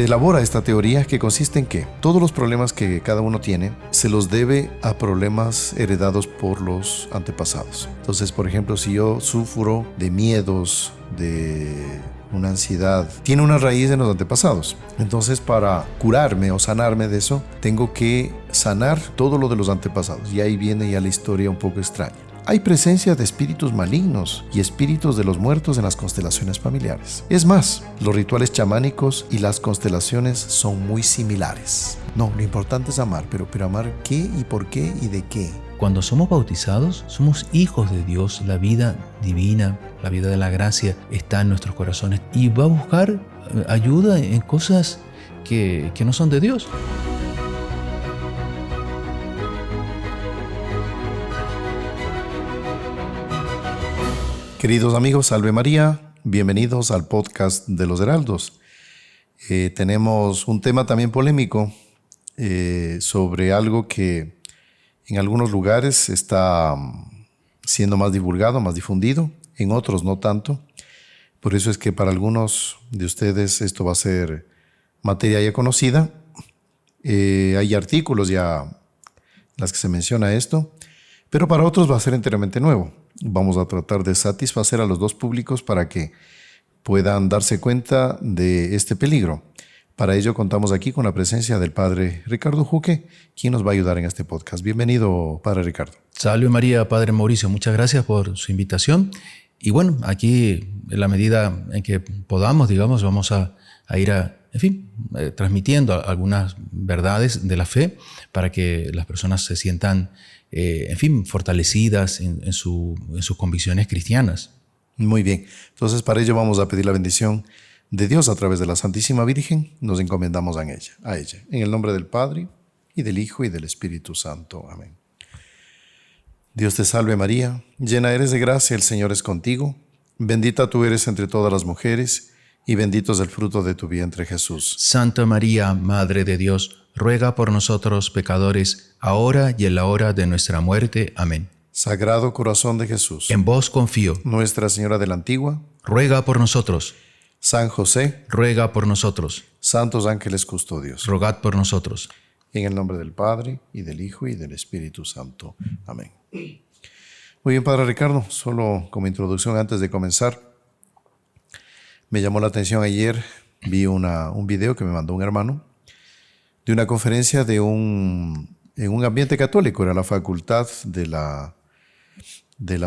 elabora esta teoría que consiste en que todos los problemas que cada uno tiene se los debe a problemas heredados por los antepasados. Entonces, por ejemplo, si yo sufro de miedos, de una ansiedad, tiene una raíz en los antepasados. Entonces, para curarme o sanarme de eso, tengo que sanar todo lo de los antepasados. Y ahí viene ya la historia un poco extraña. Hay presencia de espíritus malignos y espíritus de los muertos en las constelaciones familiares. Es más, los rituales chamánicos y las constelaciones son muy similares. No, lo importante es amar, pero amar ¿qué y por qué y de qué? Cuando somos bautizados, somos hijos de Dios. La vida divina, la vida de la gracia está en nuestros corazones y va a buscar ayuda en cosas que no son de Dios. Queridos amigos, Salve María, bienvenidos al podcast de los Heraldos. Tenemos un tema también polémico sobre algo que en algunos lugares está siendo más divulgado, más difundido, en otros no tanto. Por eso es que para algunos de ustedes esto va a ser materia ya conocida. Hay artículos ya en las que se menciona esto, pero para otros va a ser enteramente nuevo. Vamos a tratar de satisfacer a los dos públicos para que puedan darse cuenta de este peligro. Para ello contamos aquí con la presencia del Padre Ricardo Juque, quien nos va a ayudar en este podcast. Bienvenido, Padre Ricardo. Salve María, Padre Mauricio. Muchas gracias por su invitación. Y bueno, aquí en la medida en que podamos, vamos a ir transmitiendo algunas verdades de la fe para que las personas se sientan, fortalecidas en sus convicciones cristianas. Muy bien. Entonces, para ello vamos a pedir la bendición de Dios a través de la Santísima Virgen. Nos encomendamos a ella. En el nombre del Padre, y del Hijo, y del Espíritu Santo. Amén. Dios te salve María, llena eres de gracia, el Señor es contigo. Bendita tú eres entre todas las mujeres, y bendito es el fruto de tu vientre, Jesús. Santa María, Madre de Dios, ruega por nosotros pecadores, ahora y en la hora de nuestra muerte. Amén. Sagrado Corazón de Jesús, en vos confío. Nuestra Señora de la Antigua, ruega por nosotros. San José, ruega por nosotros. Santos ángeles custodios, rogad por nosotros. En el nombre del Padre, y del Hijo, y del Espíritu Santo. Amén. Muy bien, Padre Ricardo, solo como introducción antes de comenzar, me llamó la atención ayer, vi un video que me mandó un hermano de una conferencia en un ambiente católico. Era la facultad de la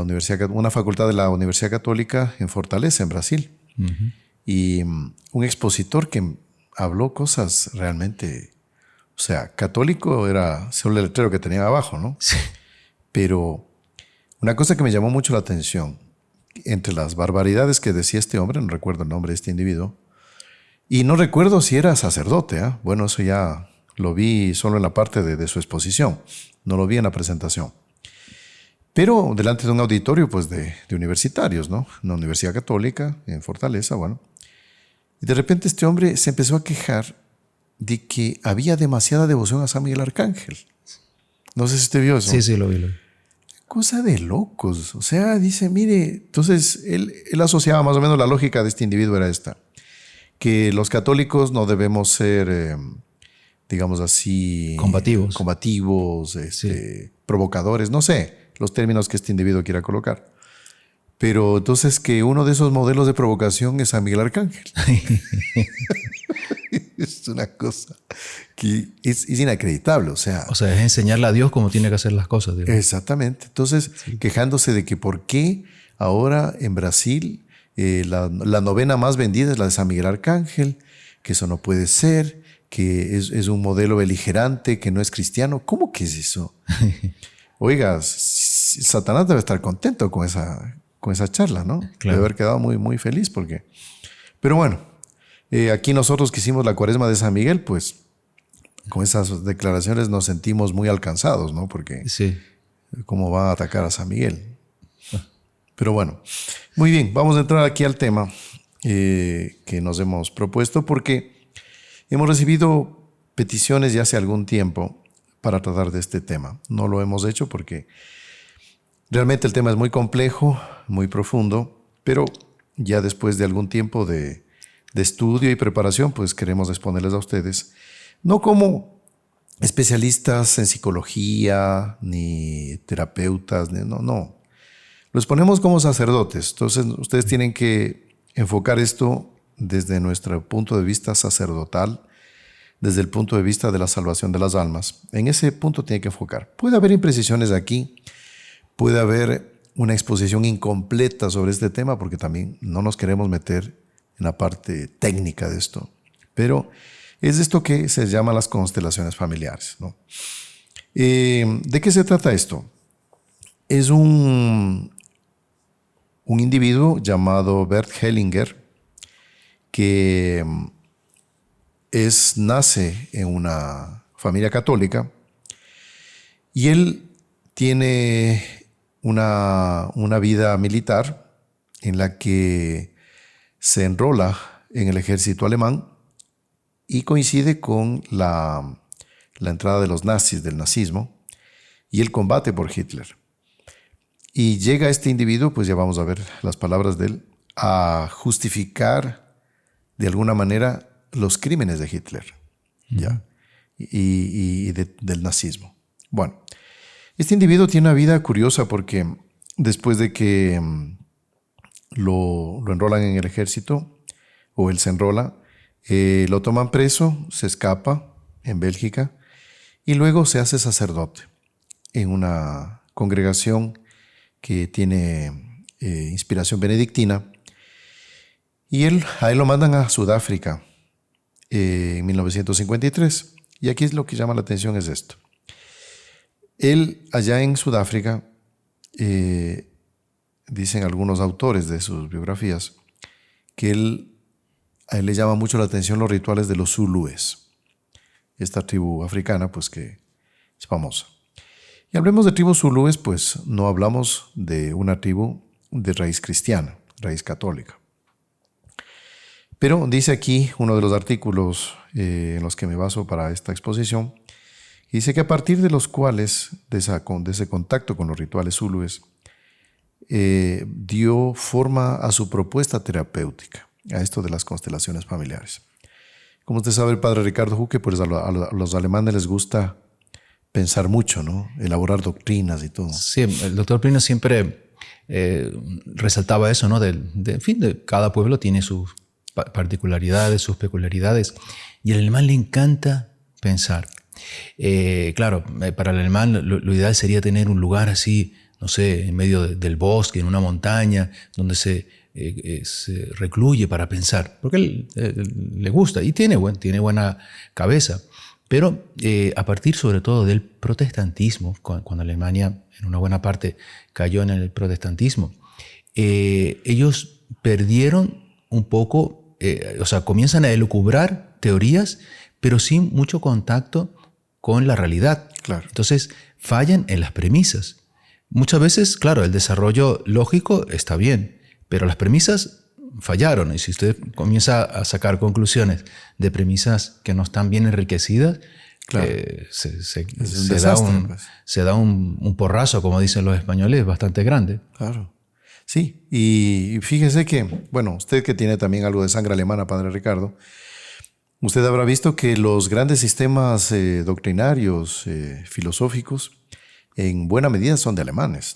Universidad, una facultad de la Universidad Católica en Fortaleza, en Brasil. Uh-huh. Y un expositor que habló cosas realmente, o sea, católico era solo el letrero que tenía abajo, ¿no? Sí. Pero una cosa que me llamó mucho la atención, entre las barbaridades que decía este hombre, no recuerdo el nombre de este individuo, y no recuerdo si era sacerdote, ¿eh? Bueno, eso ya lo vi solo en la parte de su exposición, no lo vi en la presentación. Pero delante de un auditorio pues de universitarios, ¿no? Una universidad católica en Fortaleza, bueno. Y de repente este hombre se empezó a quejar de que había demasiada devoción a San Miguel Arcángel. No sé si usted vio eso. Sí, lo vi. Cosa de locos. O sea, dice, mire, entonces él asociaba más o menos la lógica de este individuo era esta, que los católicos no debemos ser, digamos así, combativos, provocadores, no sé los términos que este individuo quiera colocar. Pero entonces que uno de esos modelos de provocación es San Miguel Arcángel. Es una cosa que es inacreditable. O sea, es enseñarle a Dios cómo tiene que hacer las cosas. Digamos. Exactamente. Entonces, quejándose de que por qué ahora en Brasil la novena más vendida es la de San Miguel Arcángel, que eso no puede ser, que es un modelo beligerante, que no es cristiano. ¿Cómo que es eso? Oiga, Satanás debe estar contento con esa charla, ¿no? Claro. Debe haber quedado muy, muy feliz porque... Pero bueno, aquí nosotros que hicimos la Cuaresma de San Miguel, pues con esas declaraciones nos sentimos muy alcanzados, ¿no? Porque ¿cómo va a atacar a San Miguel? Pero bueno, muy bien, vamos a entrar aquí al tema que nos hemos propuesto porque hemos recibido peticiones ya hace algún tiempo para tratar de este tema. No lo hemos hecho porque realmente el tema es muy complejo, muy profundo, pero ya después de algún tiempo de de estudio y preparación, pues queremos exponerles a ustedes, no como especialistas en psicología, ni terapeutas, no. Los ponemos como sacerdotes. Entonces, ustedes tienen que enfocar esto desde nuestro punto de vista sacerdotal, desde el punto de vista de la salvación de las almas. En ese punto tiene que enfocar. Puede haber imprecisiones aquí, puede haber una exposición incompleta sobre este tema, porque también no nos queremos meter en la parte técnica de esto. Pero es esto que se llama las constelaciones familiares, ¿no? ¿De qué se trata esto? Es un individuo llamado Bert Hellinger que nace en una familia católica y él tiene una vida militar en la que se enrola en el ejército alemán y coincide con la entrada de los nazis, del nazismo, y el combate por Hitler. Y llega este individuo, pues ya vamos a ver las palabras de él, a justificar de alguna manera los crímenes de Hitler, ¿ya? Y del nazismo. Bueno, este individuo tiene una vida curiosa porque después de que lo enrolan en el ejército, o él se enrola, lo toman preso, se escapa en Bélgica y luego se hace sacerdote en una congregación que tiene inspiración benedictina, y a él lo mandan a Sudáfrica en 1953. Y aquí es lo que llama la atención es esto. Él allá en Sudáfrica, dicen algunos autores de sus biografías, que a él le llama mucho la atención los rituales de los zulúes, esta tribu africana pues que es famosa. Y hablemos de tribus zulúes, pues no hablamos de una tribu de raíz cristiana, raíz católica. Pero dice aquí uno de los artículos en los que me baso para esta exposición, dice que a partir de los cuales, de ese contacto con los rituales zulúes, dio forma a su propuesta terapéutica, a esto de las constelaciones familiares. Como usted sabe, el padre Ricardo Huque, pues a los alemanes les gusta pensar mucho, ¿no? Elaborar doctrinas y todo. Sí, el doctor Plino siempre resaltaba eso, ¿no? En fin, de cada pueblo tiene sus particularidades, sus peculiaridades, y al alemán le encanta pensar. Claro, para el alemán lo ideal sería tener un lugar así, no sé, en medio del bosque, en una montaña, donde se recluye para pensar, porque él le gusta y tiene buena cabeza. Pero a partir sobre todo del protestantismo, cuando Alemania en una buena parte cayó en el protestantismo, ellos perdieron un poco, o sea, comienzan a elucubrar teorías, pero sin mucho contacto con la realidad. Claro. Entonces fallan en las premisas. Muchas veces, claro, el desarrollo lógico está bien, pero las premisas fallaron. Y si usted comienza a sacar conclusiones de premisas que no están bien enriquecidas, claro, se da un porrazo, como dicen los españoles, bastante grande. Claro. Sí, y fíjese que, bueno, usted que tiene también algo de sangre alemana, padre Ricardo, usted habrá visto que los grandes sistemas doctrinarios, filosóficos, en buena medida son de alemanes,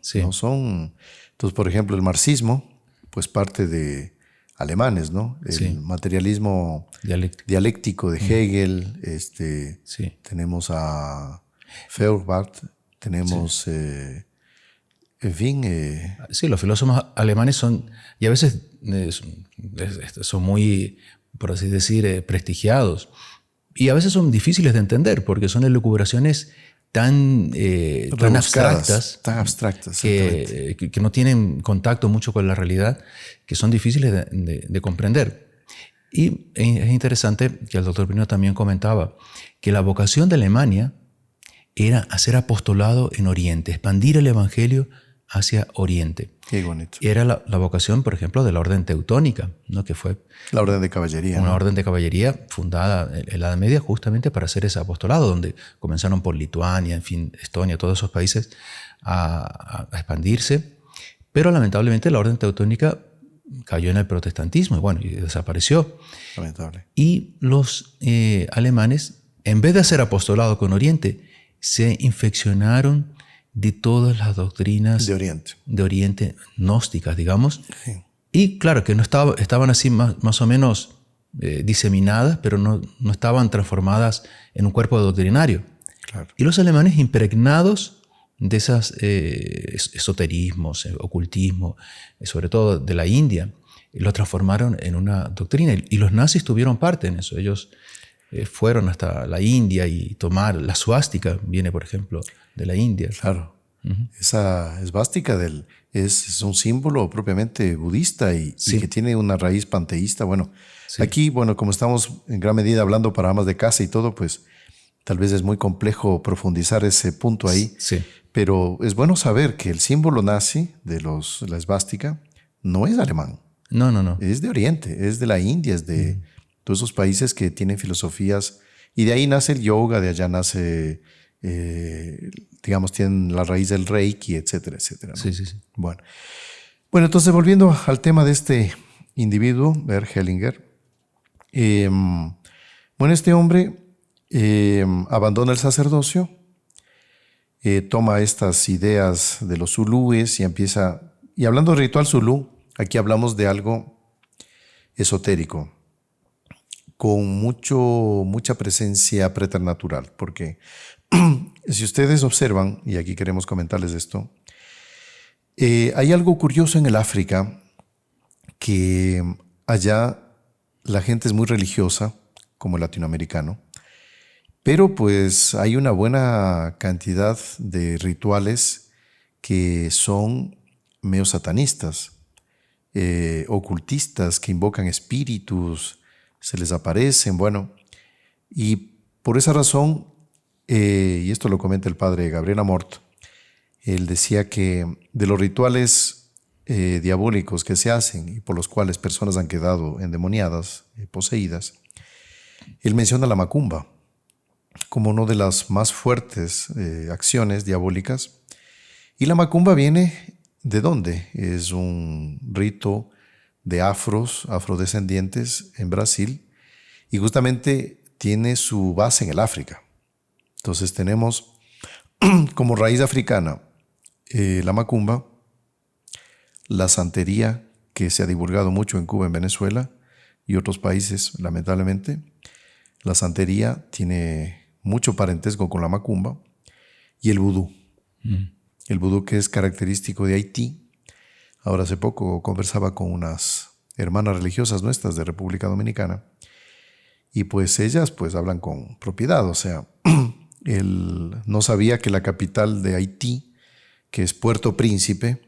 Sí. No son. Entonces, por ejemplo, el marxismo, pues parte de alemanes, ¿no? El Sí. materialismo dialéctico de Hegel, Sí. tenemos a Feuerbach, tenemos, Sí. en fin. Sí, los filósofos alemanes son, y a veces son muy, por así decir, prestigiados. Y a veces son difíciles de entender porque son elucubraciones tan abstractas, que no tienen contacto mucho con la realidad, que son difíciles de comprender. Y es interesante que el doctor Pino también comentaba que la vocación de Alemania era hacer apostolado en Oriente, expandir el Evangelio hacia Oriente. Qué bonito. Era la vocación, por ejemplo, de la orden teutónica, ¿no? Que fue la orden de caballería. Una orden de caballería fundada en la Edad Media justamente para hacer ese apostolado, donde comenzaron por Lituania, en fin, Estonia, todos esos países a expandirse. Pero lamentablemente la orden teutónica cayó en el protestantismo y desapareció. Lamentable. Y los alemanes, en vez de hacer apostolado con Oriente, se infeccionaron de todas las doctrinas de Oriente gnósticas, digamos. Sí. Y claro que no estaban así más o menos diseminadas, pero no estaban transformadas en un cuerpo doctrinario. Claro. Y los alemanes, impregnados de esos esoterismos, ocultismo, sobre todo de la India, lo transformaron en una doctrina. Y los nazis tuvieron parte en eso. Ellos fueron hasta la India y tomar la suástica, viene por ejemplo de la India. Claro. Esa esvástica es un símbolo propiamente budista y que tiene una raíz panteísta. Bueno, aquí, como estamos en gran medida hablando para amas de casa y todo, pues tal vez es muy complejo profundizar ese punto ahí. Sí. Pero es bueno saber que el símbolo nazi de la esvástica no es alemán. No. Es de Oriente, es de la India, es de todos esos países que tienen filosofías. Y de ahí nace el yoga, de allá nace... tienen la raíz del Reiki, etcétera, etcétera, ¿no? Sí. Bueno, entonces volviendo al tema de este individuo, Bert Hellinger, este hombre abandona el sacerdocio, toma estas ideas de los zulúes y empieza, y hablando de ritual zulú, aquí hablamos de algo esotérico, con mucha presencia preternatural, porque si ustedes observan, y aquí queremos comentarles esto, hay algo curioso en el África, que allá la gente es muy religiosa, como el latinoamericano, pero pues hay una buena cantidad de rituales que son medio satanistas, ocultistas, que invocan espíritus, se les aparecen, y por esa razón, y esto lo comenta el padre Gabriel Amort, él decía que de los rituales diabólicos que se hacen y por los cuales personas han quedado endemoniadas, poseídas, él menciona la macumba como una de las más fuertes acciones diabólicas. Y la macumba viene ¿de dónde? Es un rito de afrodescendientes en Brasil, y justamente tiene su base en el África. Entonces tenemos como raíz africana la macumba, la santería, que se ha divulgado mucho en Cuba, en Venezuela y otros países, lamentablemente. La santería tiene mucho parentesco con la macumba, y el vudú. El vudú, que es característico de Haití. Ahora hace poco conversaba con unas hermanas religiosas nuestras de República Dominicana, y pues ellas pues hablan con propiedad. O sea, él no sabía que la capital de Haití, que es Puerto Príncipe,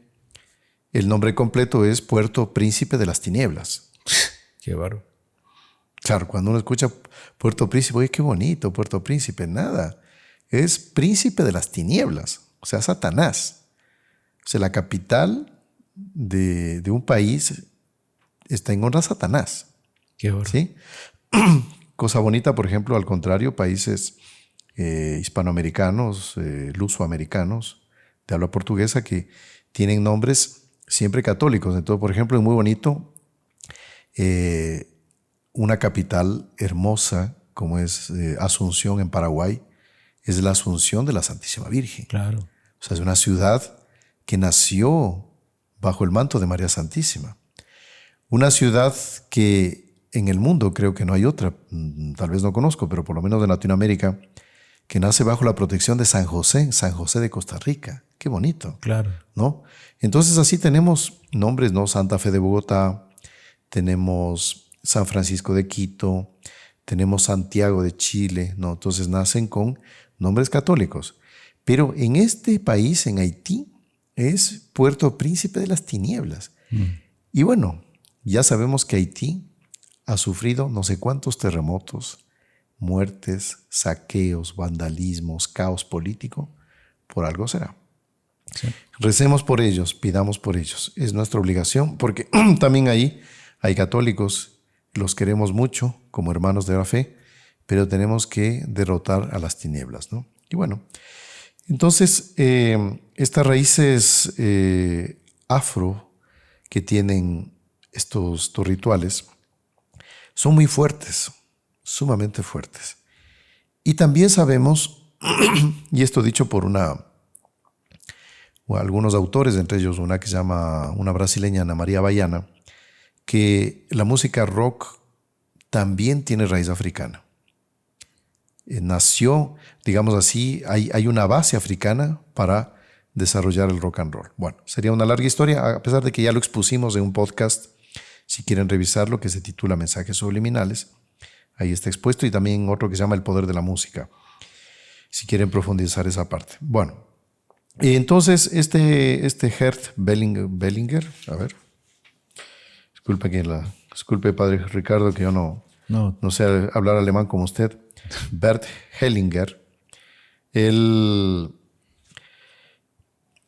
el nombre completo es Puerto Príncipe de las Tinieblas. Qué bárbaro. Claro, cuando uno escucha Puerto Príncipe, oye, qué bonito, Puerto Príncipe, nada. Es Príncipe de las Tinieblas, o sea, Satanás. O sea, la capital de un país está en honra a Satanás. Qué bárbaro. ¿Sí? Cosa bonita, por ejemplo, al contrario, países hispanoamericanos, lusoamericanos, de habla portuguesa, que tienen nombres siempre católicos. Entonces, por ejemplo, es muy bonito una capital hermosa como es Asunción en Paraguay, es la Asunción de la Santísima Virgen. Claro. O sea, es una ciudad que nació bajo el manto de María Santísima. Una ciudad que en el mundo creo que no hay otra, tal vez no conozco, pero por lo menos de Latinoamérica, que nace bajo la protección de San José de Costa Rica. Qué bonito. Claro. ¿No? Entonces así tenemos nombres, ¿no? Santa Fe de Bogotá, tenemos San Francisco de Quito, tenemos Santiago de Chile, ¿no? Entonces nacen con nombres católicos. Pero en este país, en Haití, es Puerto Príncipe de las Tinieblas. Y bueno, ya sabemos que Haití ha sufrido no sé cuántos terremotos, muertes, saqueos, vandalismos, caos político. Por algo será. Sí. Recemos por ellos, pidamos por ellos. Es nuestra obligación, porque también ahí hay católicos, los queremos mucho como hermanos de la fe, pero tenemos que derrotar a las tinieblas, ¿no? Y bueno, entonces estas raíces afro que tienen estos rituales son muy fuertes, sumamente fuertes. Y también sabemos, y esto dicho por algunos autores, entre ellos una que se llama, una brasileña, Ana María Baiana, que la música rock también tiene raíz africana. Nació, digamos así, hay una base africana para desarrollar el rock and roll. Bueno, sería una larga historia, a pesar de que ya lo expusimos en un podcast, si quieren revisarlo, que se titula Mensajes Subliminales. Ahí está expuesto, y también otro que se llama El Poder de la Música, si quieren profundizar esa parte. Bueno, entonces este Gert Bellinger, a ver, disculpe padre Ricardo, que yo no sé hablar alemán como usted. Bert Hellinger, él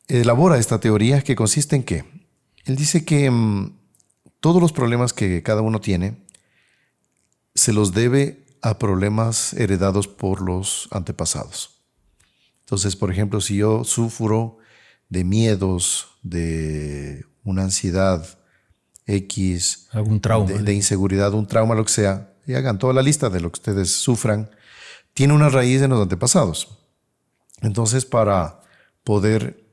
elabora esta teoría que consiste en que él dice que todos los problemas que cada uno tiene se los debe a problemas heredados por los antepasados. Entonces, por ejemplo, si yo sufro de miedos, de una ansiedad X, algún trauma, de inseguridad, un trauma, lo que sea, y hagan toda la lista de lo que ustedes sufran, tiene una raíz en los antepasados. Entonces, para poder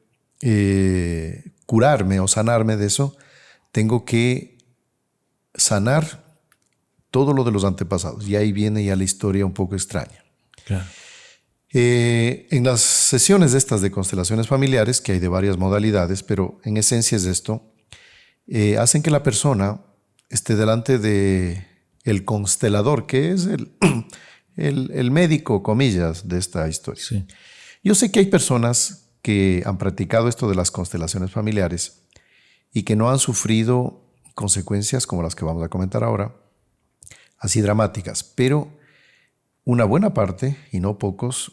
curarme o sanarme de eso, tengo que sanar todo lo de los antepasados. Y ahí viene ya la historia un poco extraña. Claro. En las sesiones estas de constelaciones familiares, que hay de varias modalidades, pero en esencia es esto, hacen que la persona esté delante de el constelador, que es el médico, comillas, de esta historia. Sí. Yo sé que hay personas que han practicado esto de las constelaciones familiares y que no han sufrido consecuencias como las que vamos a comentar ahora, así dramáticas, pero una buena parte, y no pocos,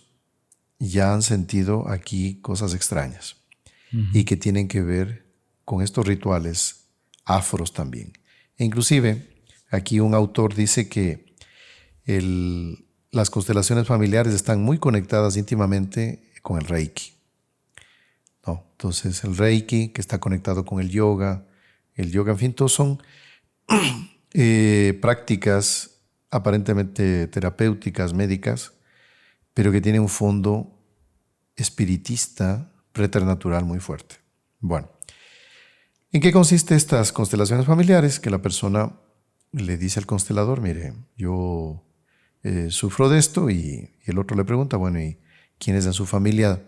ya han sentido aquí cosas extrañas y que tienen que ver con estos rituales afros también. E inclusive, aquí un autor dice que las constelaciones familiares están muy conectadas íntimamente con el Reiki. ¿No? Entonces, el Reiki, que está conectado con el yoga, en fin, todos son prácticas aparentemente terapéuticas, médicas, pero que tienen un fondo espiritista, preternatural muy fuerte. Bueno, ¿en qué consiste estas constelaciones familiares? Que la persona le dice al constelador, mire, yo sufro de esto, y el otro le pregunta, bueno, ¿y quiénes en su familia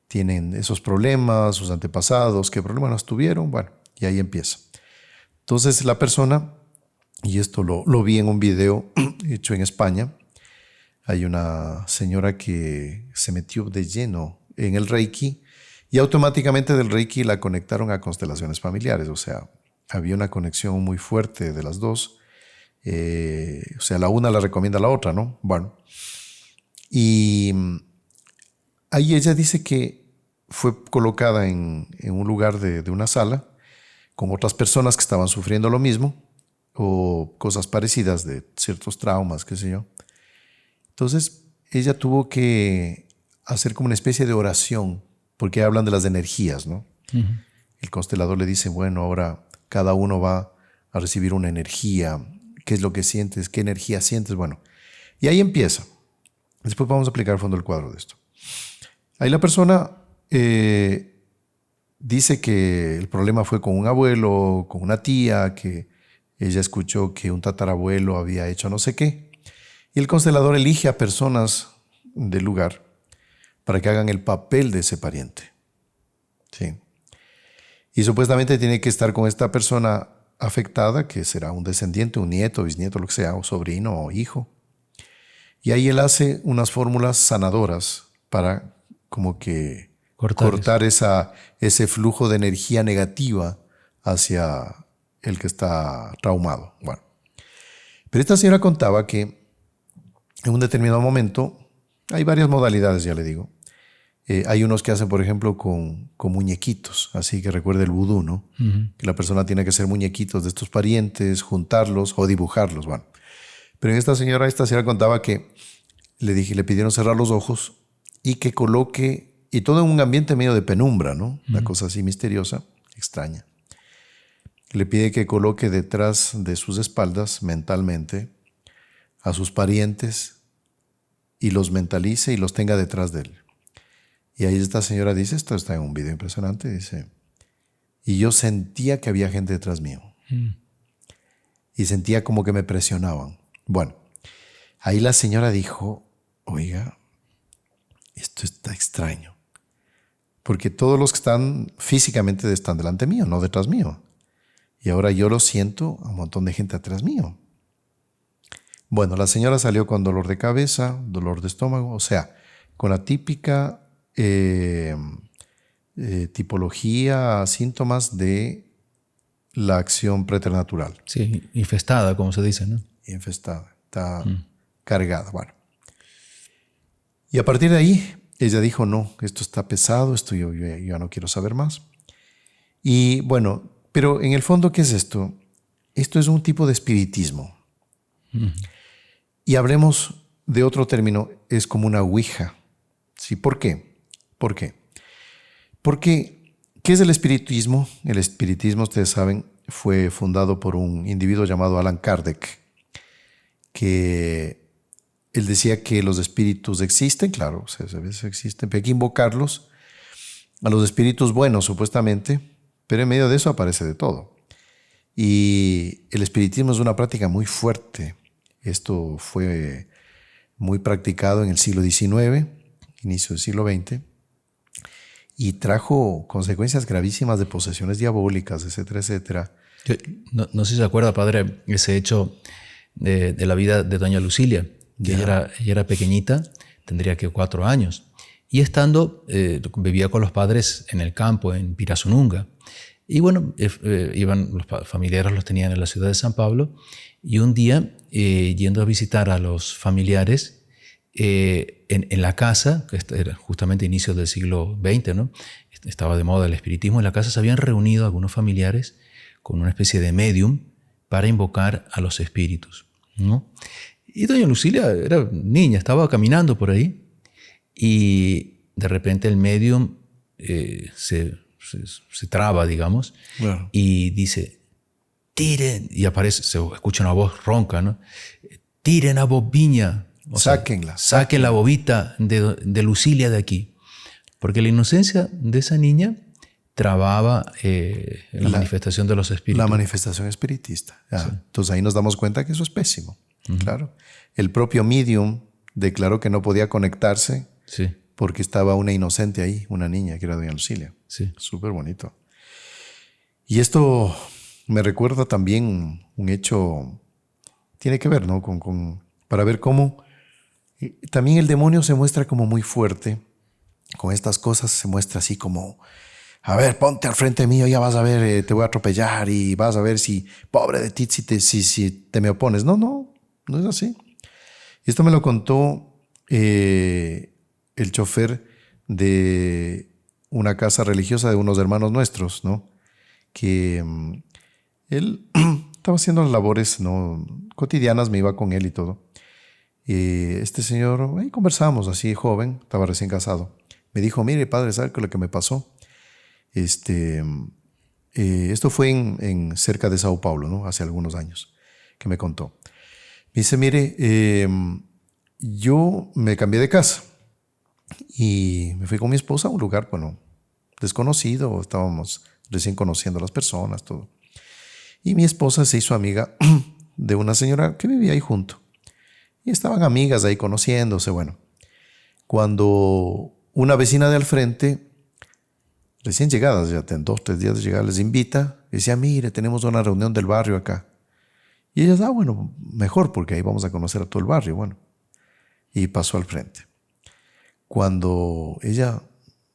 tienen esos problemas, sus antepasados, qué problemas tuvieron? Bueno, y ahí empieza. Entonces la persona, y esto lo vi en un video hecho en España, hay una señora que se metió de lleno en el Reiki y automáticamente del Reiki la conectaron a constelaciones familiares. O sea, había una conexión muy fuerte de las dos. O sea, la una la recomienda a la otra, ¿no? Bueno, y ahí ella dice que fue colocada en un lugar de una sala con otras personas que estaban sufriendo lo mismo o cosas parecidas de ciertos traumas, qué sé yo. Entonces, ella tuvo que hacer como una especie de oración, porque hablan de las energías, ¿no? Uh-huh. El constelador le dice, bueno, ahora cada uno va a recibir una energía. ¿Qué es lo que sientes? ¿Qué energía sientes? Bueno, y ahí empieza. Después vamos a aplicar a fondo el cuadro de esto. Ahí la persona dice que el problema fue con un abuelo, con una tía, que ella escuchó que un tatarabuelo había hecho no sé qué. Y el constelador elige a personas del lugar para que hagan el papel de ese pariente. Sí. Y supuestamente tiene que estar con esta persona afectada, que será un descendiente, un nieto, bisnieto, lo que sea, o sobrino o hijo. Y ahí él hace unas fórmulas sanadoras para como que cortar ese flujo de energía negativa hacia el que está traumado. Bueno, pero esta señora contaba que en un determinado momento, hay varias modalidades, ya le digo. Hay unos que hacen, por ejemplo, con muñequitos, así que recuerde el vudú, ¿no? Uh-huh. Que la persona tiene que hacer muñequitos de estos parientes, juntarlos o dibujarlos. Bueno, pero esta señora contaba que le pidieron cerrar los ojos y que coloque, y todo en un ambiente medio de penumbra, ¿no? Uh-huh. Una cosa así misteriosa, extraña. le pide que coloque detrás de sus espaldas mentalmente a sus parientes y los mentalice y los tenga detrás de él. Y ahí esta señora dice, esto está en un video impresionante, dice, y yo sentía que había gente detrás mío. Y sentía como que me presionaban. Bueno, ahí la señora dijo, oiga, esto está extraño. Porque todos los que están físicamente están delante mío, no detrás mío. Y ahora yo lo siento a un montón de gente atrás mío. Bueno, la señora salió con dolor de cabeza, dolor de estómago, o sea, con la típica tipología, síntomas de la acción preternatural. Sí, infestada, como se dice, ¿no? Infestada, está cargada. Bueno. Y a partir de ahí, ella dijo, no, esto está pesado, esto yo ya no quiero saber más. Y bueno, pero en el fondo, ¿qué es esto? Esto es un tipo de espiritismo. Y hablemos de otro término, es como una ouija. ¿Sí? ¿Por qué? ¿Por qué? Porque, ¿qué es el espiritismo? El espiritismo, ustedes saben, fue fundado por un individuo llamado Allan Kardec, que él decía que los espíritus existen, claro, a veces existen, pero hay que invocarlos, a los espíritus buenos supuestamente, pero en medio de eso aparece de todo. Y el espiritismo es una práctica muy fuerte. Esto fue muy practicado en el siglo XIX, inicio del siglo XX, y trajo consecuencias gravísimas de posesiones diabólicas, etcétera, etcétera. No sé si se acuerda, padre, ese hecho de la vida de doña Lucilia, que ella era pequeñita, tendría que 4 años, y estando, vivía con los padres en el campo, en Pirasununga. Y bueno, iban, los familiares los tenían en la ciudad de San Pablo, y un día, yendo a visitar a los familiares, en la casa, que era justamente inicios del siglo XX, ¿no? Estaba de moda el espiritismo, en la casa se habían reunido algunos familiares con una especie de medium para invocar a los espíritus, ¿no? Y doña Lucilia era niña, estaba caminando por ahí y de repente el medium se traba, digamos, claro, y dice, tiren, y aparece, se escucha una voz ronca, ¿no? Tiren a Bobiña. Sáquenla. Saquen la bobita de Lucilia de aquí. Porque la inocencia de esa niña trababa la manifestación de los espíritus. La manifestación espiritista. Sí. Entonces ahí nos damos cuenta que eso es pésimo. Claro. El propio medium declaró que no podía conectarse, sí, porque estaba una inocente ahí, una niña que era doña Lucilia. Sí. Súper bonito. Y esto me recuerda también un hecho, tiene que ver, ¿no? Para ver cómo también el demonio se muestra como muy fuerte. Con estas cosas se muestra así como, a ver, ponte al frente mío, ya vas a ver, te voy a atropellar y vas a ver si, pobre de ti, si te me opones. No es así. Esto me lo contó el chofer de una casa religiosa de unos hermanos nuestros, ¿no? Que él estaba haciendo las labores, ¿no?, cotidianas, me iba con él y todo. Este señor, ahí conversamos así, joven, estaba recién casado. Me dijo, mire, padre, ¿sabe qué es lo que me pasó? Esto fue en cerca de Sao Paulo, ¿no? Hace algunos años, que me contó. Me dice, mire, yo me cambié de casa y me fui con mi esposa a un lugar, bueno, desconocido, estábamos recién conociendo a las personas, todo. Y mi esposa se hizo amiga de una señora que vivía ahí junto. Y estaban amigas ahí conociéndose, bueno. Cuando una vecina de al frente, recién llegadas, ya en 2 o 3 días de llegar, les invita, y decía, mire, tenemos una reunión del barrio acá. Y ellas, bueno, mejor, porque ahí vamos a conocer a todo el barrio, bueno. Y pasó al frente. Cuando ella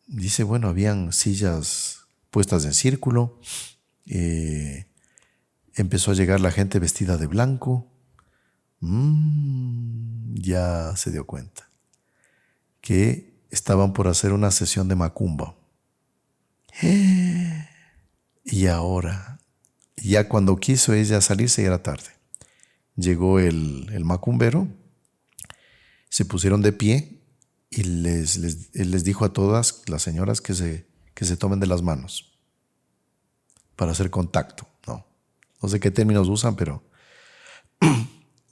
dice, bueno, habían sillas puestas en círculo, empezó a llegar la gente vestida de blanco. Ya se dio cuenta que estaban por hacer una sesión de macumba. Y ahora, ya cuando quiso ella salirse, ya era tarde. Llegó el macumbero, se pusieron de pie y él les dijo a todas las señoras que se tomen de las manos para hacer contacto, ¿no? No sé qué términos usan, pero...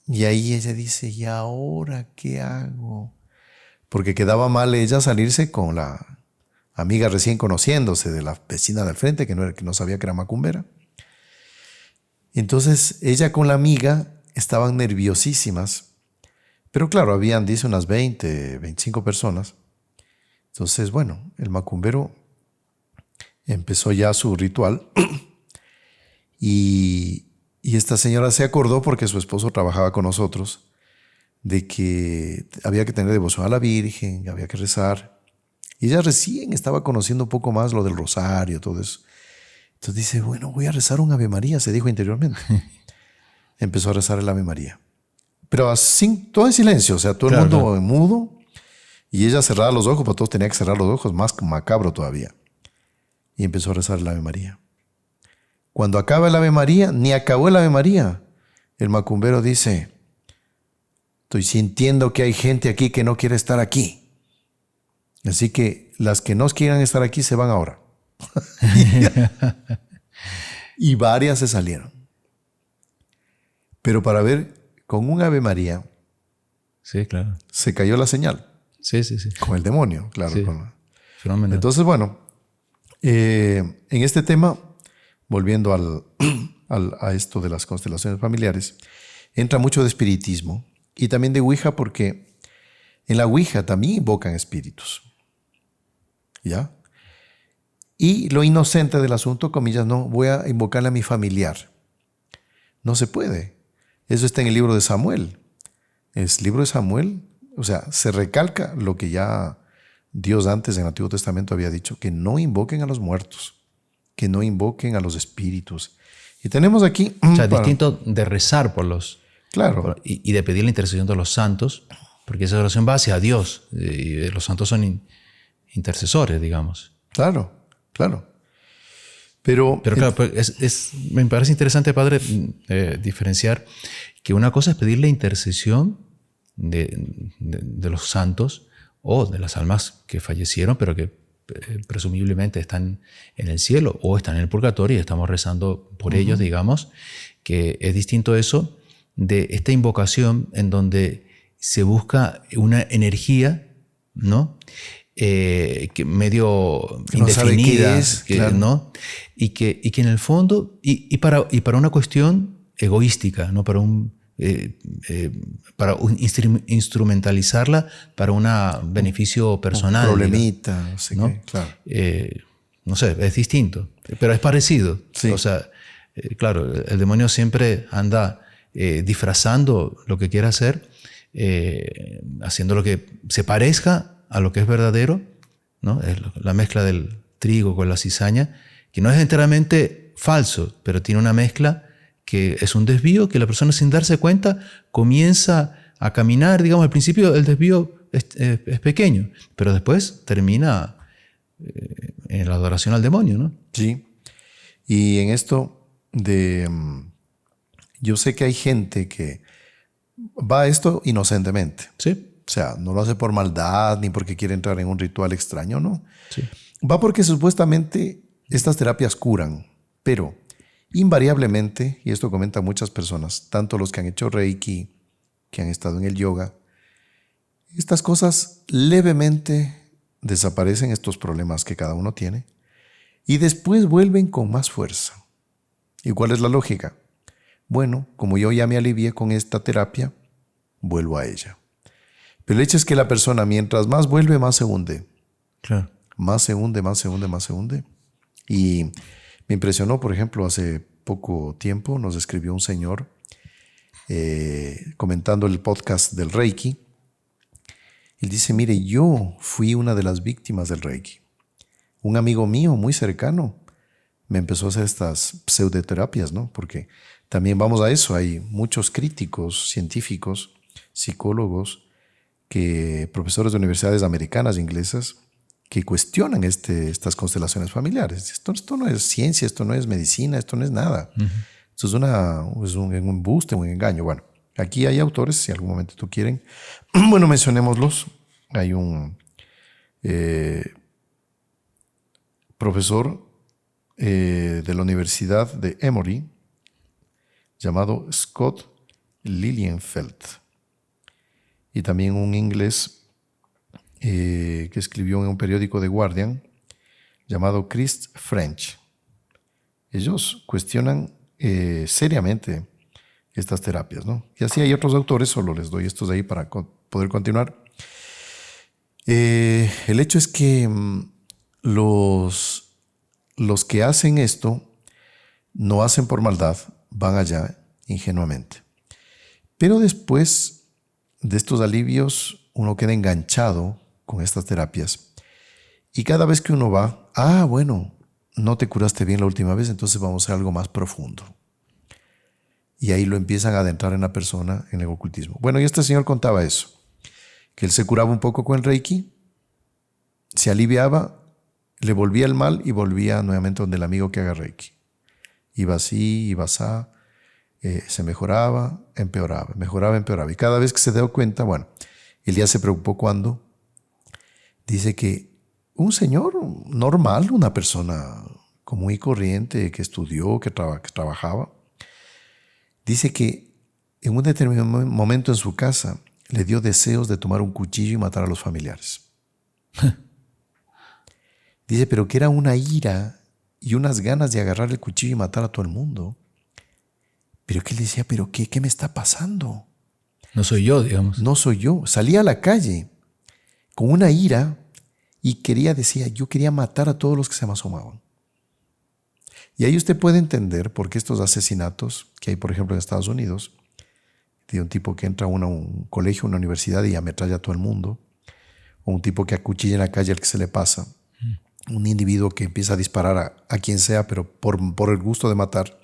Y ahí ella dice, ¿y ahora qué hago? Porque quedaba mal ella salirse con la amiga recién conociéndose de la vecina del frente, que no sabía que era macumbera. Entonces ella con la amiga estaban nerviosísimas. Pero claro, habían, dice, unas 20, 25 personas. Entonces, bueno, el macumbero empezó ya su ritual y esta señora se acordó porque su esposo trabajaba con nosotros de que había que tener devoción a la Virgen, había que rezar. Y ella recién estaba conociendo un poco más lo del rosario, todo eso. Entonces dice, bueno, voy a rezar un Ave María, se dijo interiormente. Empezó a rezar el Ave María. Pero todo en silencio, o sea, todo el Claro, mundo claro. mudo. Y ella cerraba los ojos, pero todos tenían que cerrar los ojos, más macabro todavía. Y empezó a rezar el Ave María. Cuando acaba el Ave María, ni acabó el Ave María. El macumbero dice, estoy sintiendo que hay gente aquí que no quiere estar aquí. Así que las que no quieran estar aquí se van ahora. Y varias se salieron. Pero para ver, con un Ave María Sí, claro. se cayó la señal. Sí, sí, sí. Con el demonio, claro. Sí, fenómeno. Entonces, bueno, en este tema, volviendo a esto de las constelaciones familiares, entra mucho de espiritismo y también de Ouija, porque en la Ouija también invocan espíritus. ¿Ya? Y lo inocente del asunto, comillas, no, voy a invocarle a mi familiar. No se puede. Eso está en el libro de Samuel. El libro de Samuel, o sea, se recalca lo que ya Dios antes en el Antiguo Testamento había dicho, que no invoquen a los muertos, que no invoquen a los espíritus. Y tenemos aquí... O sea, distinto de rezar por los... Claro. Y de pedir la intercesión de los santos, porque esa oración va hacia Dios. Y los santos son intercesores, digamos. Claro, claro. Pero claro, me parece interesante, padre, diferenciar que una cosa es pedir la intercesión de los santos o de las almas que fallecieron, pero que presumiblemente están en el cielo o están en el purgatorio y estamos rezando por ellos, digamos, que es distinto eso de esta invocación en donde se busca una energía, ¿no? Que medio que no sabe indefinida, qué es, claro. ¿no? Y que en el fondo, y para una cuestión egoística, ¿no? Para instrumentalizarla para un beneficio personal. Un problemita, no sé ¿no? qué, claro. No sé, es distinto, pero es parecido. Sí. O sea, claro, el demonio siempre anda disfrazando lo que quiere hacer, haciendo lo que se parezca a lo que es verdadero, ¿no? Es la mezcla del trigo con la cizaña, que no es enteramente falso, pero tiene una mezcla que es un desvío que la persona sin darse cuenta comienza a caminar. Digamos, al principio el desvío es pequeño, pero después termina en la adoración al demonio, ¿no? Sí. Y en esto yo sé que hay gente que va a esto inocentemente. Sí. O sea, no lo hace por maldad ni porque quiere entrar en un ritual extraño, no. Sí. Va porque supuestamente estas terapias curan, pero invariablemente, y esto comentan muchas personas, tanto los que han hecho Reiki, que han estado en el yoga, estas cosas levemente desaparecen, estos problemas que cada uno tiene, y después vuelven con más fuerza. ¿Y cuál es la lógica? Bueno, como yo ya me alivié con esta terapia, vuelvo a ella. Pero el hecho es que la persona, mientras más vuelve, más se hunde. Claro. Más se hunde, más se hunde, más se hunde. Y me impresionó, por ejemplo, hace poco tiempo nos escribió un señor comentando el podcast del Reiki. Él dice, mire, yo fui una de las víctimas del Reiki. Un amigo mío muy cercano me empezó a hacer estas pseudoterapias, ¿no? Porque también vamos a eso, hay muchos críticos, científicos, psicólogos, profesores de universidades americanas, inglesas, que cuestionan estas constelaciones familiares. Esto no es ciencia, esto no es medicina, esto no es nada. Uh-huh. Esto es un embuste, un engaño. Bueno, aquí hay autores, si en algún momento tú quieren. Bueno, mencionémoslos. Hay un profesor de la Universidad de Emory, llamado Scott Lilienfeld. Y también un inglés que escribió en un periódico The Guardian llamado Chris French. Ellos cuestionan seriamente estas terapias, ¿no? Y así hay otros autores, solo les doy estos de ahí para poder continuar. El hecho es que los que hacen esto no hacen por maldad, van allá ingenuamente. Pero después de estos alivios, uno queda enganchado con estas terapias. Y cada vez que uno va, bueno, no te curaste bien la última vez, entonces vamos a hacer algo más profundo. Y ahí lo empiezan a adentrar en la persona en el ocultismo. Bueno, y este señor contaba eso, que él se curaba un poco con el Reiki, se aliviaba, le volvía el mal y volvía nuevamente donde el amigo que haga Reiki. Iba así, iba así, se mejoraba, empeoraba, mejoraba, empeoraba. Y cada vez que se dio cuenta, bueno, él ya se preocupó cuando dice que un señor normal, una persona común y corriente que estudió, que trabajaba, dice que en un determinado momento en su casa le dio deseos de tomar un cuchillo y matar a los familiares. Dice, pero que era una ira y unas ganas de agarrar el cuchillo y matar a todo el mundo. Pero que él decía, ¿pero qué me está pasando? No soy yo, digamos. No soy yo. Salía a la calle con una ira y decía, yo quería matar a todos los que se me asomaban. Y ahí usted puede entender por qué estos asesinatos que hay, por ejemplo, en Estados Unidos, de un tipo que entra a un colegio, una universidad y ametralla a todo el mundo, o un tipo que acuchilla en la calle al que se le pasa, un individuo que empieza a disparar a quien sea, pero por el gusto de matar.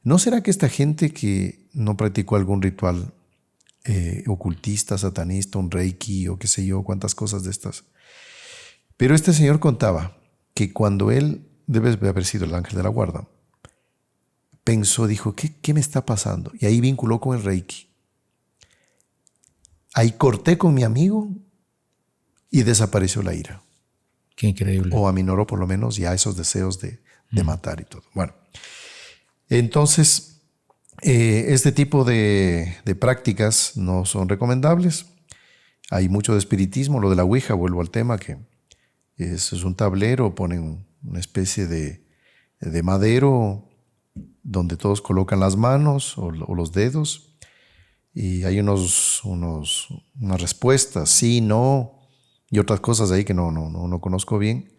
¿No será que esta gente que no practicó algún ritual ocultista, satanista, un reiki o qué sé yo, cuántas cosas de estas? Pero este señor contaba que cuando él, debe haber sido el ángel de la guarda, pensó, dijo, ¿qué me está pasando? Y ahí vinculó con el reiki. Ahí corté con mi amigo y desapareció la ira. Qué increíble. O aminoró por lo menos ya esos deseos de matar y todo. Bueno, entonces este tipo de prácticas no son recomendables. Hay mucho de espiritismo, lo de la Ouija, vuelvo al tema, que es un tablero, ponen una especie de madero donde todos colocan las manos o los dedos y hay unas respuestas, sí, no, y otras cosas ahí que no conozco bien.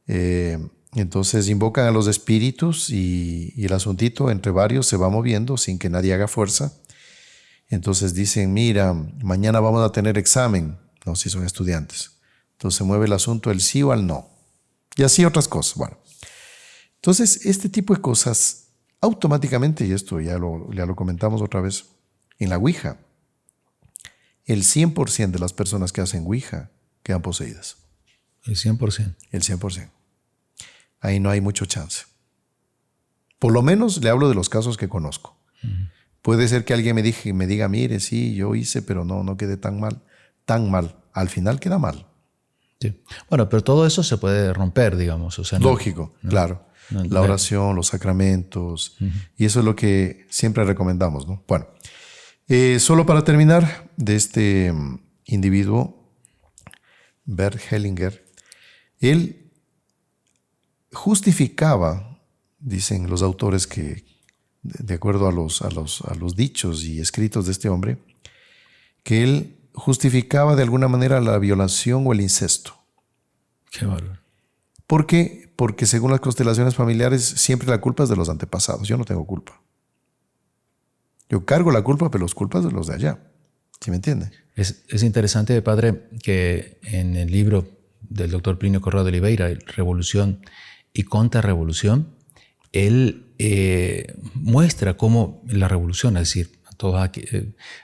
Entonces invocan a los espíritus y el asuntito entre varios se va moviendo sin que nadie haga fuerza. Entonces dicen, mira, mañana vamos a tener examen, no, si son estudiantes. Entonces se mueve el asunto el sí o al no. Y así otras cosas. Bueno, entonces este tipo de cosas automáticamente, y esto ya lo comentamos otra vez, en la Ouija, el 100% de las personas que hacen Ouija quedan poseídas. El 100%. El 100%. Ahí no hay mucho chance. Por lo menos le hablo de los casos que conozco. Uh-huh. Puede ser que alguien me diga, mire, sí, yo hice, pero no quedé tan mal. Tan mal. Al final queda mal. Sí. Bueno, pero todo eso se puede romper, digamos. O sea, lógico, claro. La oración, los sacramentos. Uh-huh. Y eso es lo que siempre recomendamos, ¿no? Bueno, solo para terminar de este individuo, Bert Hellinger, él justificaba, dicen los autores que, de acuerdo a los dichos y escritos de este hombre, que él justificaba de alguna manera la violación o el incesto. Qué bárbaro. ¿Por qué? Porque según las constelaciones familiares siempre la culpa es de los antepasados. Yo no tengo culpa. Yo cargo la culpa, pero las culpas de los de allá. ¿Sí me entiende? Es interesante, padre, que en el libro del doctor Plinio Corrado de Oliveira, Revolución y Contrarrevolución, él muestra cómo la revolución, es decir,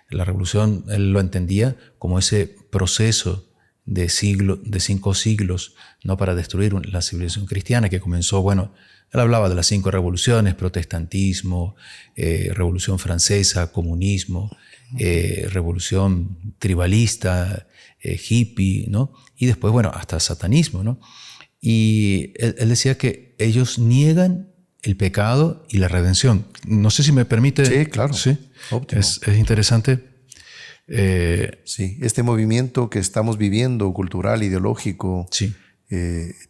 la revolución, él lo entendía como ese proceso de 5 siglos, ¿no?, para destruir la civilización cristiana que comenzó, bueno, él hablaba de las 5 revoluciones: protestantismo, revolución francesa, comunismo, revolución tribalista, hippie, ¿no? Y después, bueno, hasta satanismo, ¿no? Y él decía que ellos niegan el pecado y la redención. No sé si me permite. Sí, claro. Sí, óptimo. es interesante. Sí, este movimiento que estamos viviendo, cultural, ideológico, Sí.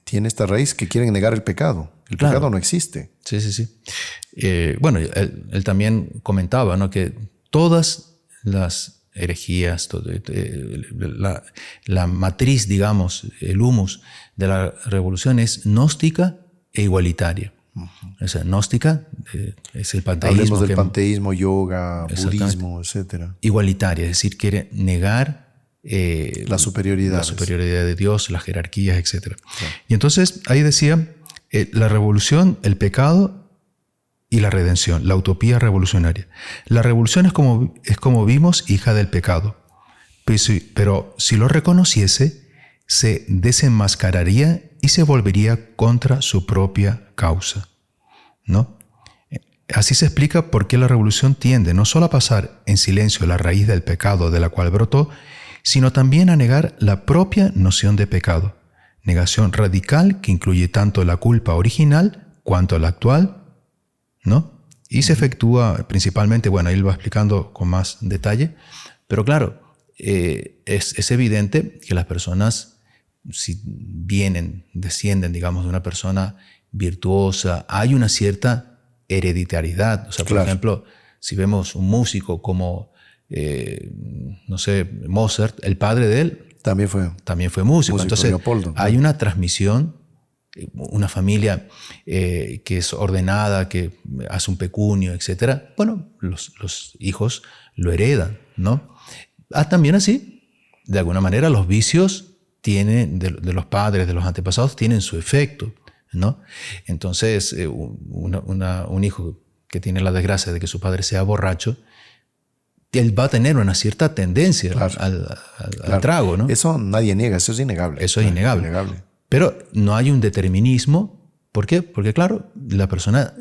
tiene esta raíz que quieren negar el pecado. El Claro. pecado no existe. Sí. Bueno, él también comentaba, ¿no?, que todas las herejías, la matriz, digamos, el humus de la revolución es gnóstica e igualitaria. O sea, gnóstica es el panteísmo. Hablemos del panteísmo, yoga, budismo, etcétera. Igualitaria, es decir, quiere negar la superioridad de Dios, las jerarquías, etc. Sí. Y entonces ahí decía, la revolución, el pecado y la redención, la utopía revolucionaria. La revolución es como vimos, hija del pecado. Pero si lo reconociese, se desenmascararía y se volvería contra su propia causa, ¿no? Así se explica por qué la revolución tiende no solo a pasar en silencio la raíz del pecado de la cual brotó, sino también a negar la propia noción de pecado. Negación radical que incluye tanto la culpa original cuanto la actual, ¿no? Y se efectúa principalmente, bueno, ahí lo va explicando con más detalle, pero claro, es evidente que las personas, si descienden, digamos, de una persona virtuosa, hay una cierta hereditariedad. O sea, por ejemplo, si vemos un músico como, no sé, Mozart, el padre de él también fue músico. Entonces, Leopoldo, hay una transmisión, una familia que es ordenada, que hace un pecunio, etc. Bueno, los hijos lo heredan, ¿no? También así, de alguna manera, los vicios de los padres, de los antepasados, tienen su efecto, ¿no? Entonces, un hijo que tiene la desgracia de que su padre sea borracho, él va a tener una cierta tendencia al trago, ¿no? Eso nadie niega, eso es innegable. Eso es innegable. Pero no hay un determinismo. ¿Por qué? Porque, claro, la persona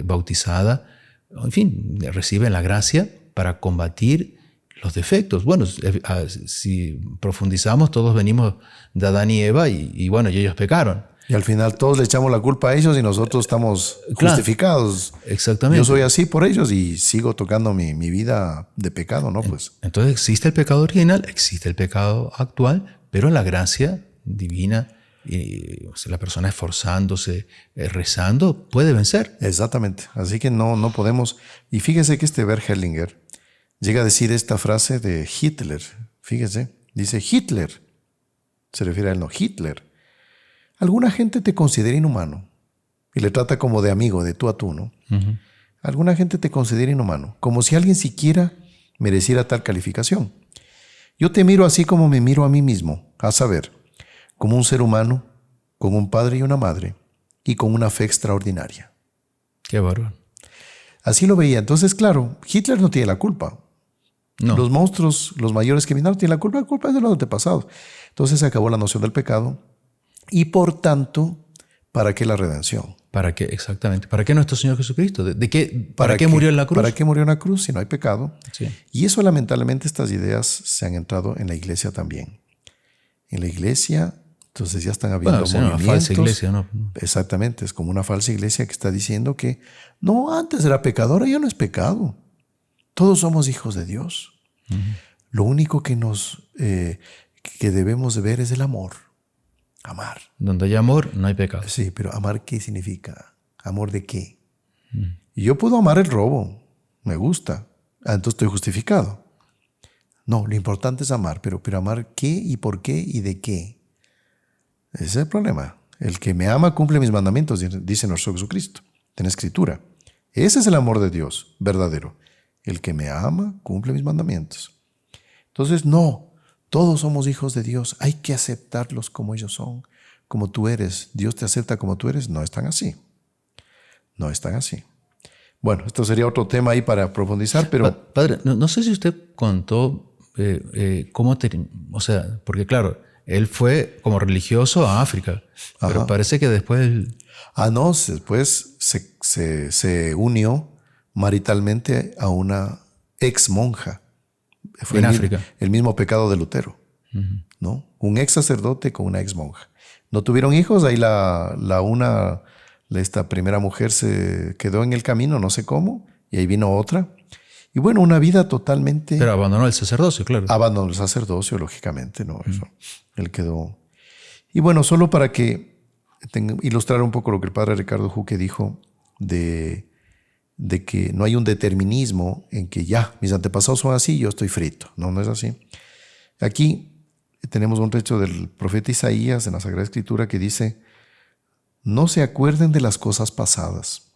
bautizada, en fin, recibe la gracia para combatir los defectos. Bueno, si profundizamos, todos venimos de Adán y Eva y bueno, y ellos pecaron. Y al final todos le echamos la culpa a ellos y nosotros estamos justificados. Exactamente. Yo soy así por ellos y sigo tocando mi vida de pecado, ¿no? Pues. Entonces existe el pecado original, existe el pecado actual, pero la gracia divina, la persona esforzándose, rezando, puede vencer. Exactamente. Así que no podemos. Y fíjese que Bert Hellinger llega a decir esta frase de Hitler. Fíjese, dice Hitler. Se refiere a él, no, Hitler. Alguna gente te considera inhumano y le trata como de amigo, de tú a tú, ¿no? Uh-huh. Alguna gente te considera inhumano, como si alguien siquiera mereciera tal calificación. Yo te miro así como me miro a mí mismo, a saber, como un ser humano, con un padre y una madre y con una fe extraordinaria. Qué bárbaro. Así lo veía. Entonces, claro, Hitler no tiene la culpa. No. Los monstruos, los mayores que vinieron, tienen la culpa es de los antepasados. Entonces se acabó la noción del pecado. Y por tanto, ¿para qué la redención? ¿Para qué? Exactamente. ¿Para qué nuestro Señor Jesucristo? ¿Para qué murió en la cruz? ¿Para qué murió en la cruz si no hay pecado? Sí. Y eso, lamentablemente, estas ideas se han entrado en la iglesia también. En la iglesia, entonces ya están habiendo movimientos. Una falsa iglesia, ¿no? Exactamente, es como una falsa iglesia que está diciendo que no, antes era pecadora, ya no es pecado. Todos somos hijos de Dios. Uh-huh. Lo único que que debemos de ver es el amor. Amar. Donde hay amor, no hay pecado. Sí, pero amar, ¿qué significa? ¿Amor de qué? Y yo puedo amar el robo, me gusta, entonces estoy justificado. No, lo importante es amar, pero amar qué y por qué y de qué. Ese es el problema. El que me ama cumple mis mandamientos, dice nuestro Jesucristo, en la Escritura. Ese es el amor de Dios, verdadero. El que me ama cumple mis mandamientos. Entonces, no. Todos somos hijos de Dios. Hay que aceptarlos como ellos son, como tú eres. Dios te acepta como tú eres. No están así. No están así. Bueno, esto sería otro tema ahí para profundizar, pero... Padre, no sé si usted contó cómo... O sea, porque claro, él fue como religioso a África, pero parece que después... No, después se unió maritalmente a una ex monja. Fue en África. El mismo pecado de Lutero, uh-huh. ¿No? Un ex sacerdote con una ex monja. No tuvieron hijos, ahí la una esta primera mujer se quedó en el camino, no sé cómo, y ahí vino otra. Y bueno, una vida totalmente... Pero abandonó el sacerdocio, claro. Abandonó el sacerdocio, lógicamente, ¿no? Eso. Él quedó... Y bueno, solo para que ilustrar un poco lo que el padre Ricardo Juque dijo de que no hay un determinismo en que ya, mis antepasados son así, yo estoy frito. No, no es así. Aquí tenemos un texto del profeta Isaías en la Sagrada Escritura que dice: no se acuerden de las cosas pasadas,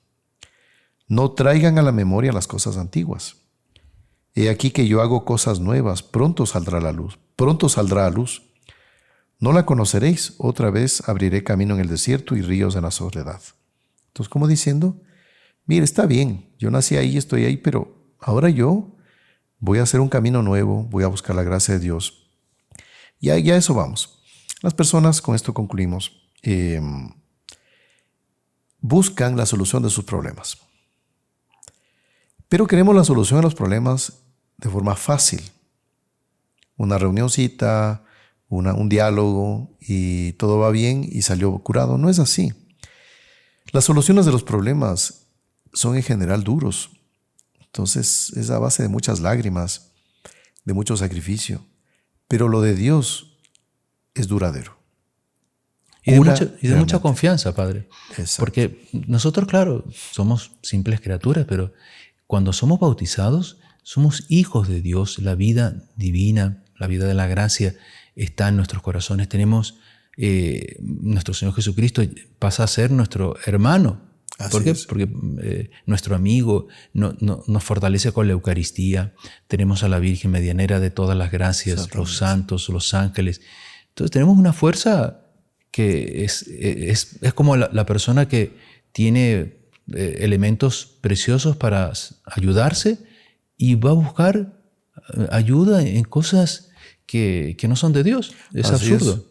no traigan a la memoria las cosas antiguas. He aquí que yo hago cosas nuevas, pronto saldrá la luz, pronto saldrá a luz. No la conoceréis, otra vez abriré camino en el desierto y ríos en la soledad. Entonces, como diciendo, mire, está bien, yo nací ahí, estoy ahí, pero ahora yo voy a hacer un camino nuevo, voy a buscar la gracia de Dios. Y a eso vamos. Las personas, con esto concluimos, buscan la solución de sus problemas. Pero queremos la solución a los problemas de forma fácil. Una reunioncita, un diálogo y todo va bien y salió curado. No es así. Las soluciones de los problemas son en general duros. Entonces es a base de muchas lágrimas, de mucho sacrificio. Pero lo de Dios es duradero. Y de mucha confianza, Padre. Exacto. Porque nosotros, claro, somos simples criaturas, pero cuando somos bautizados, somos hijos de Dios. La vida divina, la vida de la gracia está en nuestros corazones. Tenemos, nuestro Señor Jesucristo pasa a ser nuestro hermano. ¿Por qué? Porque nuestro amigo nos fortalece con la Eucaristía. Tenemos a la Virgen medianera de todas las gracias, los santos, los ángeles. Entonces tenemos una fuerza que es como la persona que tiene elementos preciosos para ayudarse y va a buscar ayuda en cosas que no son de Dios. Es absurdo.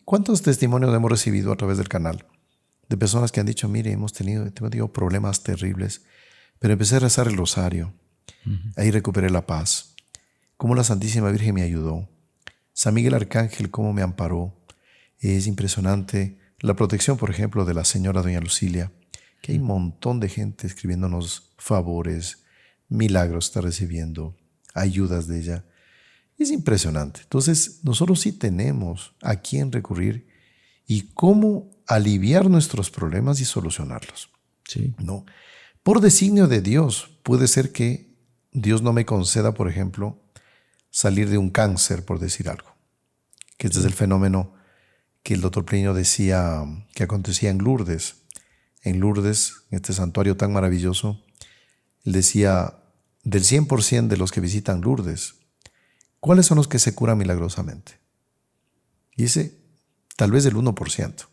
¿Cuántos testimonios hemos recibido a través del canal de personas que han dicho, mire, hemos tenido problemas terribles, pero empecé a rezar el rosario, ahí recuperé la paz, cómo la Santísima Virgen me ayudó, San Miguel Arcángel cómo me amparó? Es impresionante la protección, por ejemplo, de la señora doña Lucilia, que hay un montón de gente escribiéndonos favores, milagros está recibiendo, ayudas de ella. Es impresionante. Entonces, nosotros sí tenemos a quién recurrir y cómo aliviar nuestros problemas y solucionarlos. Sí. ¿No? Por designio de Dios, puede ser que Dios no me conceda, por ejemplo, salir de un cáncer, por decir algo. Que este es el fenómeno que el doctor Plinio decía que acontecía en Lourdes. En Lourdes, en este santuario tan maravilloso, él decía, del 100% de los que visitan Lourdes, ¿cuáles son los que se curan milagrosamente? Y dice, tal vez del 1%.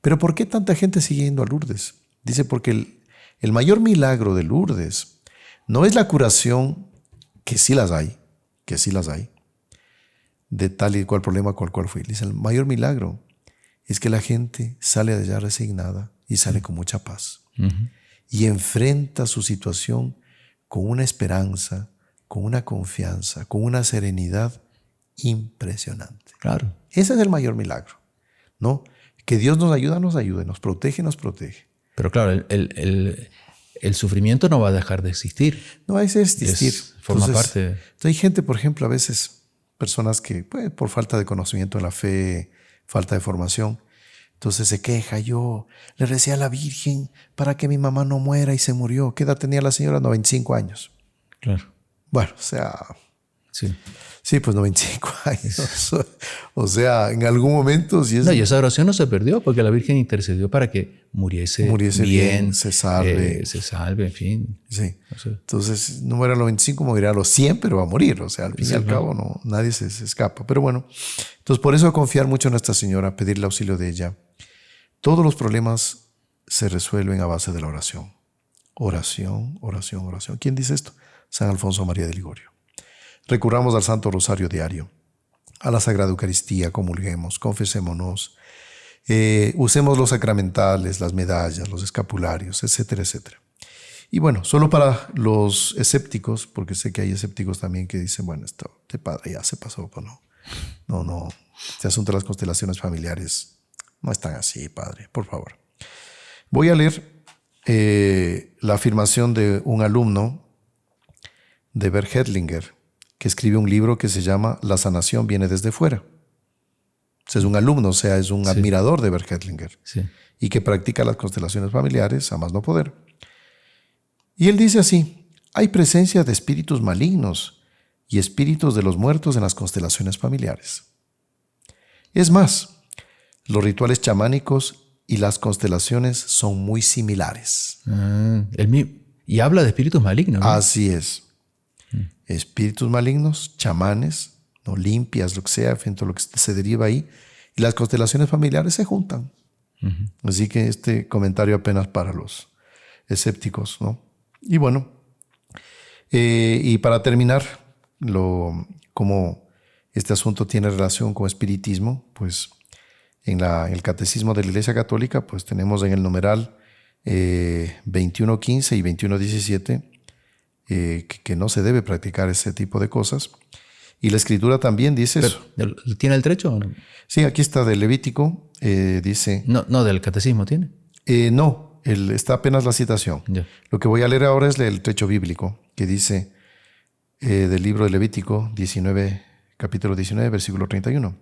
¿Pero por qué tanta gente sigue yendo a Lourdes? Dice, porque el mayor milagro de Lourdes no es la curación, que sí las hay, de tal y cual problema cual fue. Dice, el mayor milagro es que la gente sale de allá resignada y sale con mucha paz. Y enfrenta su situación con una esperanza, con una confianza, con una serenidad impresionante. Claro. Ese es el mayor milagro, ¿no? Que Dios nos ayuda, nos protege. Pero claro, el sufrimiento no va a dejar de existir. No va a existir. Forma parte. Hay gente, por ejemplo, a veces, personas que pues, por falta de conocimiento en la fe, falta de formación, entonces se queja. Yo le recé a la Virgen para que mi mamá no muera y se murió. ¿Qué edad tenía la señora? 95 años. Claro. Bueno, o sea... Sí, pues 95 años. O sea, en algún momento... y esa oración no se perdió porque la Virgen intercedió para que muriese bien, se salve. En fin. Sí. O sea, entonces, no muera a los 25, morirá a los 100, pero va a morir. O sea, al fin y al cabo, no, nadie se escapa. Pero bueno, entonces por eso confiar mucho en Nuestra Señora, pedirle auxilio de ella. Todos los problemas se resuelven a base de la oración. Oración. ¿Quién dice esto? San Alfonso María de Ligorio. Recurramos al Santo Rosario diario, a la Sagrada Eucaristía, comulguemos, confesémonos, usemos los sacramentales, las medallas, los escapularios, etcétera, etcétera. Y bueno, solo para los escépticos, porque sé que hay escépticos también que dicen, bueno, esto de padre ya se pasó, pues no, este asunto de las constelaciones familiares no es tan así, padre, por favor. Voy a leer la afirmación de un alumno de Bert Hellinger, que escribe un libro que se llama La sanación viene desde fuera. Es un alumno, o sea, es un admirador de Bert Hellinger, y que practica las constelaciones familiares a más no poder. Y él dice así: hay presencia de espíritus malignos y espíritus de los muertos en las constelaciones familiares. Es más, los rituales chamánicos y las constelaciones son muy similares. Y habla de espíritus malignos, ¿no? Así es. Espíritus malignos, chamanes, no limpias, lo que sea, todo lo que se deriva ahí. Y las constelaciones familiares se juntan. Así que este comentario apenas para los escépticos, ¿no? Y bueno, y para terminar, cómo este asunto tiene relación con espiritismo, pues en el Catecismo de la Iglesia Católica, pues tenemos en el numeral 21.15 y 21.17 que no se debe practicar ese tipo de cosas. Y la Escritura también dice eso. ¿Tiene el trecho o no? Sí, aquí está del Levítico, dice... No, del Catecismo tiene. No, está apenas la citación. Ya. Lo que voy a leer ahora es el trecho bíblico que dice del libro de Levítico 19, capítulo 19, versículo 31.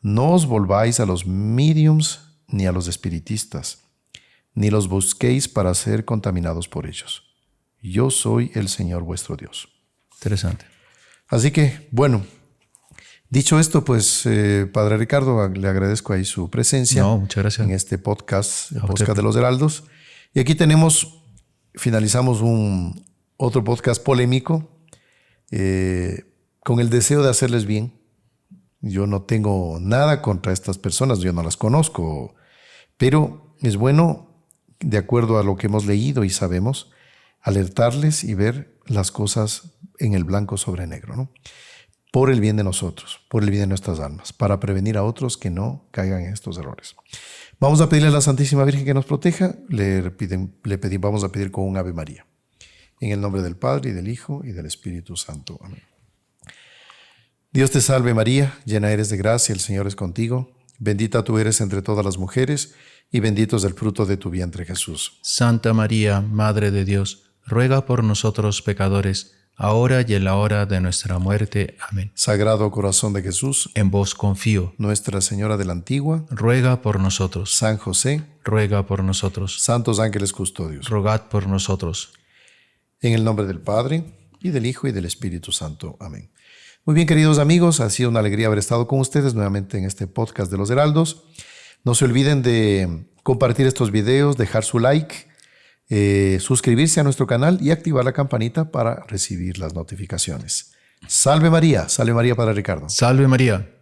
No os volváis a los mediums ni a los espiritistas, ni los busquéis para ser contaminados por ellos. Yo soy el Señor vuestro Dios. Interesante. Así que, bueno, dicho esto, pues, Padre Ricardo, le agradezco ahí su presencia. No, muchas gracias. En este podcast, el podcast de los Heraldos. Y aquí finalizamos otro podcast polémico con el deseo de hacerles bien. Yo no tengo nada contra estas personas, yo no las conozco, pero es bueno, de acuerdo a lo que hemos leído y sabemos, alertarles y ver las cosas en el blanco sobre negro, ¿no? Por el bien de nosotros, por el bien de nuestras almas, para prevenir a otros que no caigan en estos errores. Vamos a pedirle a la Santísima Virgen que nos proteja. Vamos a pedir con un Ave María. En el nombre del Padre, y del Hijo, y del Espíritu Santo. Amén. Dios te salve María, llena eres de gracia, el Señor es contigo. Bendita tú eres entre todas las mujeres, y bendito es el fruto de tu vientre, Jesús. Santa María, Madre de Dios, ruega por nosotros pecadores, ahora y en la hora de nuestra muerte. Amén. Sagrado Corazón de Jesús, en vos confío. Nuestra Señora de la Antigua, ruega por nosotros. San José, ruega por nosotros. Santos ángeles custodios, rogad por nosotros. En el nombre del Padre, y del Hijo, y del Espíritu Santo. Amén. Muy bien, queridos amigos, ha sido una alegría haber estado con ustedes nuevamente en este podcast de los Heraldos. No se olviden de compartir estos videos, dejar su like, suscribirse a nuestro canal y activar la campanita para recibir las notificaciones. Salve María, Padre Ricardo. Salve María.